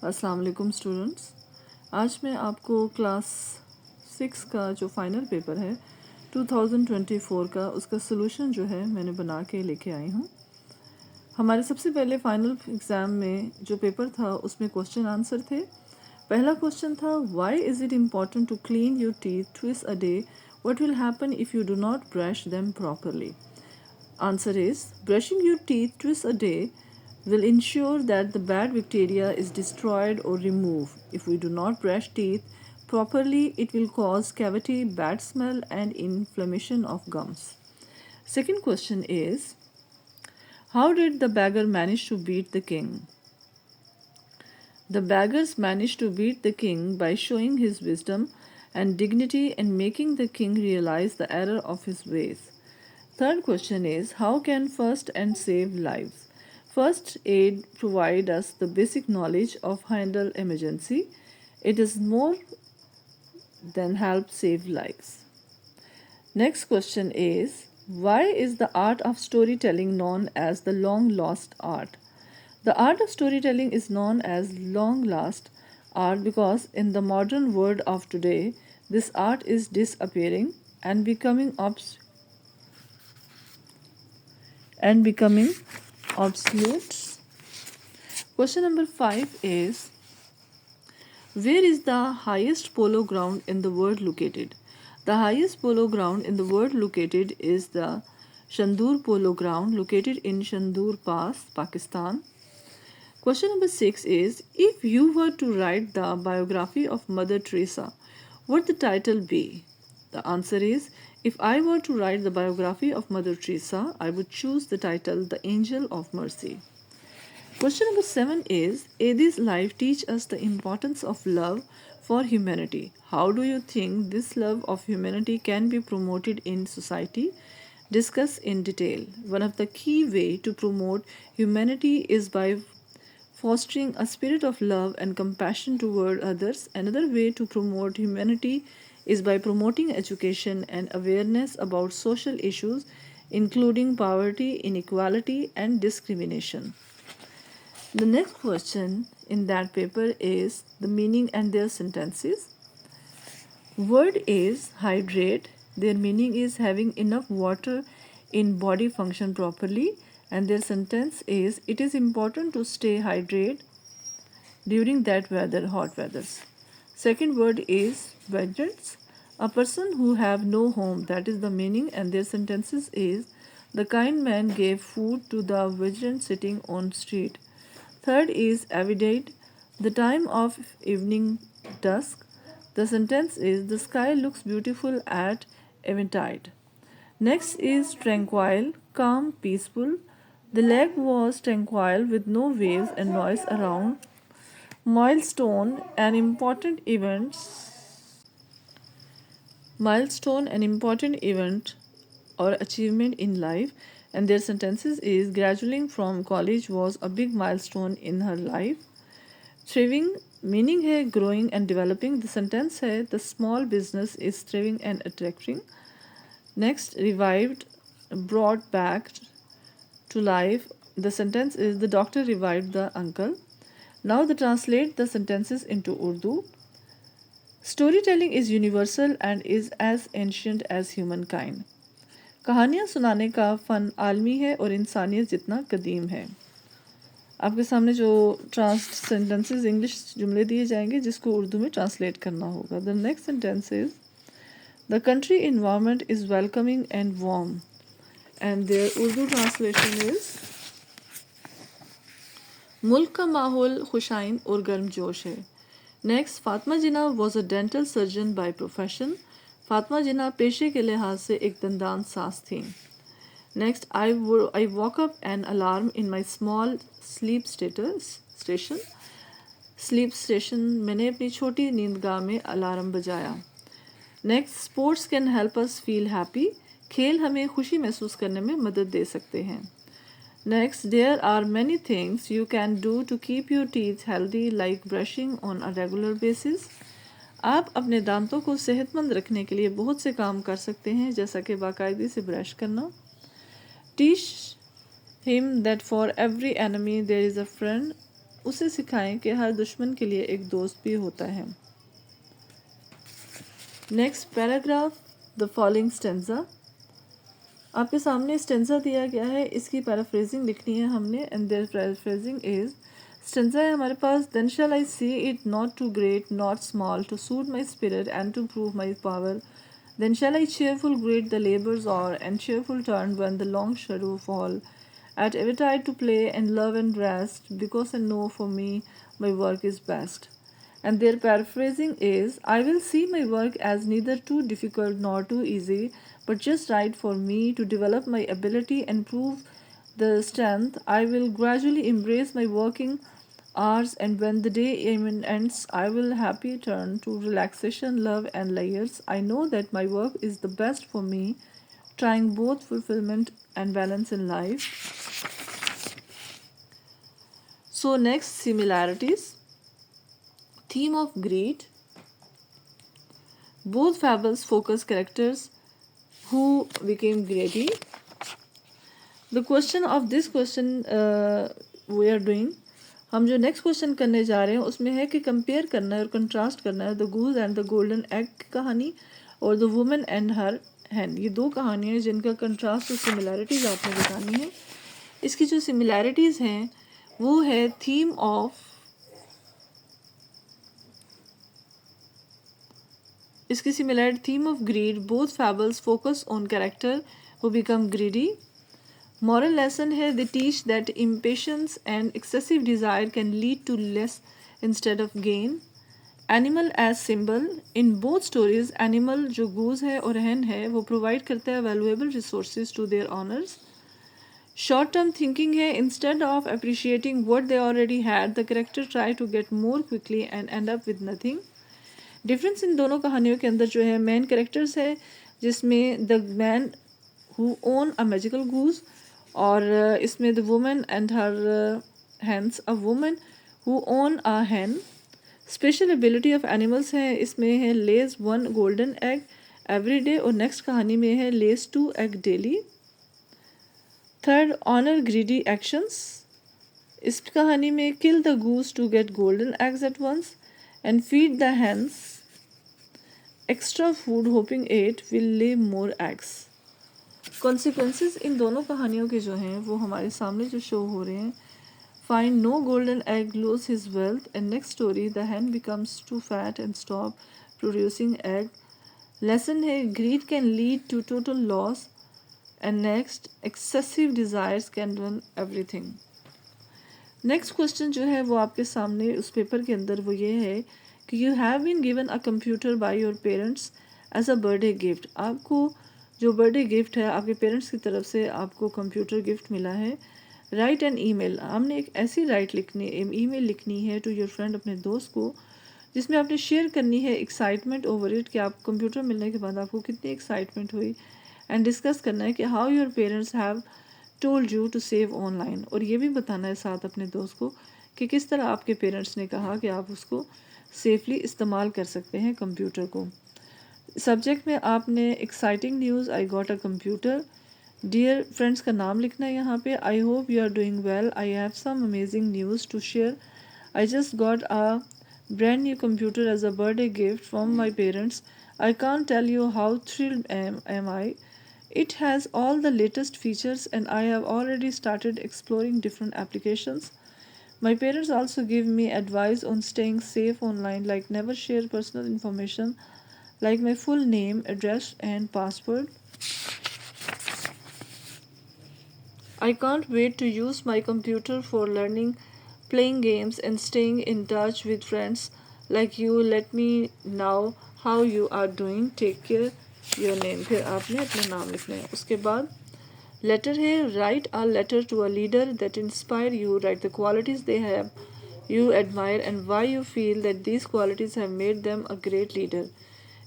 अस्सलाम वालेकुम स्टूडेंट्स। आज मैं आपको क्लास 6 का जो फाइनल पेपर है 2024 का उसका सलूशन जो है मैंने बना के लेके आई हूँ। हमारे सबसे पहले फाइनल एग्ज़ाम में जो पेपर था उसमें क्वेश्चन आंसर थे। पहला क्वेश्चन था why is it important to clean your teeth twice a day, what will happen if you do not brush them properly. Answer is brushing your teeth twice a day will ensure that the bad bacteria is destroyed or removed. If we do not brush teeth properly, it will cause cavity, bad smell, and inflammation of gums. Second question is how did the beggar manage to beat the king? The beggars managed to beat the king by showing his wisdom and dignity and making the king realize the error of his ways. Third question is how can first aid save lives? First aid provide us the basic knowledge of handle emergency. It is more than help save lives. Next question is why is the art of storytelling known as the long lost art? The art of storytelling is known as long lost art because in the modern world of today this art is disappearing and becoming obsolete. Question number 5 is where is the highest polo ground in the world located? The highest polo ground in the world located is the Shandur Polo Ground located in Shandur Pass, Pakistan. Question number 6 is if you were to write the biography of Mother Teresa, what would the title be? The answer is if I were to write the biography of Mother Teresa, I would choose the title The Angel of Mercy. Question number 7 is Adi's life teach us the importance of love for humanity. How do you think this love of humanity can be promoted in society? Discuss in detail. One of the key way to promote humanity is by fostering a spirit of love and compassion toward others. Another way to promote humanity is by promoting education and awareness about social issues including poverty, inequality and discrimination. The next question in that paper is the meaning and their sentences. Word is hydrate. Their meaning is having enough water in body function properly, and their sentence is it is important to stay hydrated during that weather, hot weathers. Second word is vagrants, a person who have no home. That is the meaning, and their sentences is the kind man gave food to the vagrant sitting on street. Third is evident, the time of evening dusk. The sentence is the sky looks beautiful at eventide. Next is tranquil, calm, peaceful. The lake was tranquil with no waves and noise around. Milestone an important event or achievement in life, and their sentences is graduating from college was a big milestone in her life. Thriving meaning है growing and developing. The sentence है the small business is thriving and attracting. Next, revived, brought back to life. The sentence is the doctor revived the uncle. Now the translate the sentences into Urdu. Storytelling is universal and is as ancient as humankind. कहानियाँ सुनाने का फ़न आलमी है और इंसानियत जितना कदीम है. आपके सामने जो सेंटेंसेस इंग्लिश जुमले दिए जाएंगे जिसको उर्दू में ट्रांसलेट करना होगा. The next sentence is the country environment is welcoming and warm, and their Urdu translation is मुल्क का माहौल खुशाइन और गर्मजोश है. Next, Fatima Jinnah was a dental surgeon by profession. Fatima Jinnah पेशे के लिहाज से एक दंदान साज थी. Next, I woke up an alarm in my small sleep station. मैंने अपनी छोटी नींदगाह में अलार्म बजाया. Next, sports can help us feel happy. खेल हमें खुशी महसूस करने में मदद दे सकते हैं. Next, there are many things you can do to keep your teeth healthy like brushing on a regular basis. आप अपने दांतों को सेहतमंद रखने के लिए बहुत से काम कर सकते हैं जैसा कि बाकायदे से ब्रश करना. Teach him that for every enemy there is a friend. उसे सिखाएं कि हर दुश्मन के लिए एक दोस्त भी होता है। Next paragraph, the following stanza. आपके सामने स्टेंजा दिया गया है, इसकी पैराफ्रेजिंग लिखनी है हमने, and their paraphrasing is, stanza है हमारे पास, then shall I see it not too great not small to suit my spirit and to prove my power, then shall I cheerful greet the labours o'er, and cheerful turn when the long shadow fall, at eventide to play and love and rest, because I know for me my work is best. And their paraphrasing is, I will see my work as neither too difficult nor too easy, but just right for me to develop my ability and prove the strength. I will gradually embrace my working hours, and when the day even ends, I will happy turn to relaxation, love, and layers. I know that my work is the best for me, trying both fulfillment and balance in life. So, next, similarities. Theme of greed. Both fables focus characters who became greedy. The question of this question we are doing, हम जो next question करने जा रहे हैं उसमें है कि compare करना है और कंट्रास्ट करना है the goose and the golden egg की कहानी और द वुमेन एंड हर हैन। ये दो कहानियाँ जिनका कंट्रास्ट और सिमिलैरिटीज़ आपने बतानी है। इसकी जो सिमिलैरिटीज़ हैं वो है थीम ऑफ, इसकी similarity theme of greed, both fables focus on character who become greedy. Moral lesson है, they teach that impatience and excessive desire can lead to less instead of gain. Animal as symbol, in both stories animal जो goose है और hen है वो provide करते हैं valuable resources to their owners. Short term thinking है, instead of appreciating what they already had, the character try to get more quickly and end up with nothing. Difference इन दोनों कहानियों के अंदर जो है main characters है जिसमें the man who own a magical goose, और इसमें the woman and her hands, a woman who own a hen. Special ability of animals है, इसमें है lays 1 golden egg every day, और नेक्स्ट कहानी में है lays 2 egg daily. Third, owner greedy actions, इस कहानी में kill the goose to get golden eggs at once and feed the hens extra food hoping it will lay more eggs. Consequences इन दोनों कहानियों के जो हैं वो हमारे सामने जो शो हो रहे हैं। Find no golden egg lose his wealth, and next story the hen becomes too fat and stop producing egg. Lesson है, greed can lead to total loss, and next excessive desires can ruin everything. Next question जो है वो आपके सामने उस paper के अंदर वो ये है कि you have been given a computer by your parents as a birthday gift. आपको जो बर्थडे गिफ्ट है आपके पेरेंट्स की तरफ से आपको कंप्यूटर गिफ्ट मिला है। राइट एन ईमेल, हमने एक ऐसी ईमेल लिखनी है टू योर फ्रेंड, अपने दोस्त को, जिसमें आपने शेयर करनी है एक्साइटमेंट ओवर इट कि आप कंप्यूटर मिलने के बाद आपको कितनी एक्साइटमेंट हुई, एंड डिस्कस करना है कि how your parents have told you to save online, और ये भी बताना है साथ अपने दोस्त को कि किस तरह आपके पेरेंट्स ने कहा कि आप उसको सेफली इस्तेमाल कर सकते हैं कंप्यूटर को। सब्जेक्ट में आपने exciting news, I got a computer, dear friends का नाम लिखना है यहाँ पे, I hope you are doing well, I have some amazing news to share, I just got a brand new computer as a birthday gift from my parents. I can't tell you how thrilled am I. It has all the latest features and I have already started exploring different applications. My parents also give me advice on staying safe online, like never share personal information like my full name, address, and password. I can't wait to use my computer for learning, playing games, and staying in touch with friends like you. Let me know how you are doing. Take care. Your name. फिर आपने अपना नाम लिखना है। उसके बाद letter है, write a letter to a leader that inspire you. Write the qualities they have you admire and why you feel that these qualities have made them a great leader.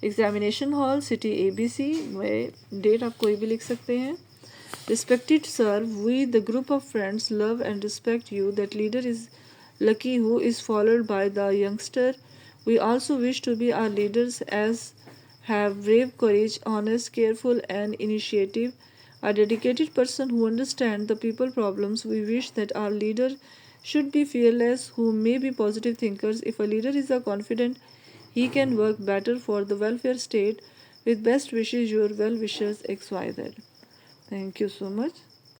Examination hall, city ABC में date आप कोई भी लिख सकते हैं। Respected sir, we the group of friends love and respect you, that leader is lucky who is followed by the youngster, we also wish to be our leaders as have brave courage, honest, careful and initiative, a dedicated person who understands the people problems. We wish that our leader should be fearless, who may be positive thinkers. If a leader is a confident, he can work better for the welfare state. With best wishes, your well wishers XYZ. Thank you so much.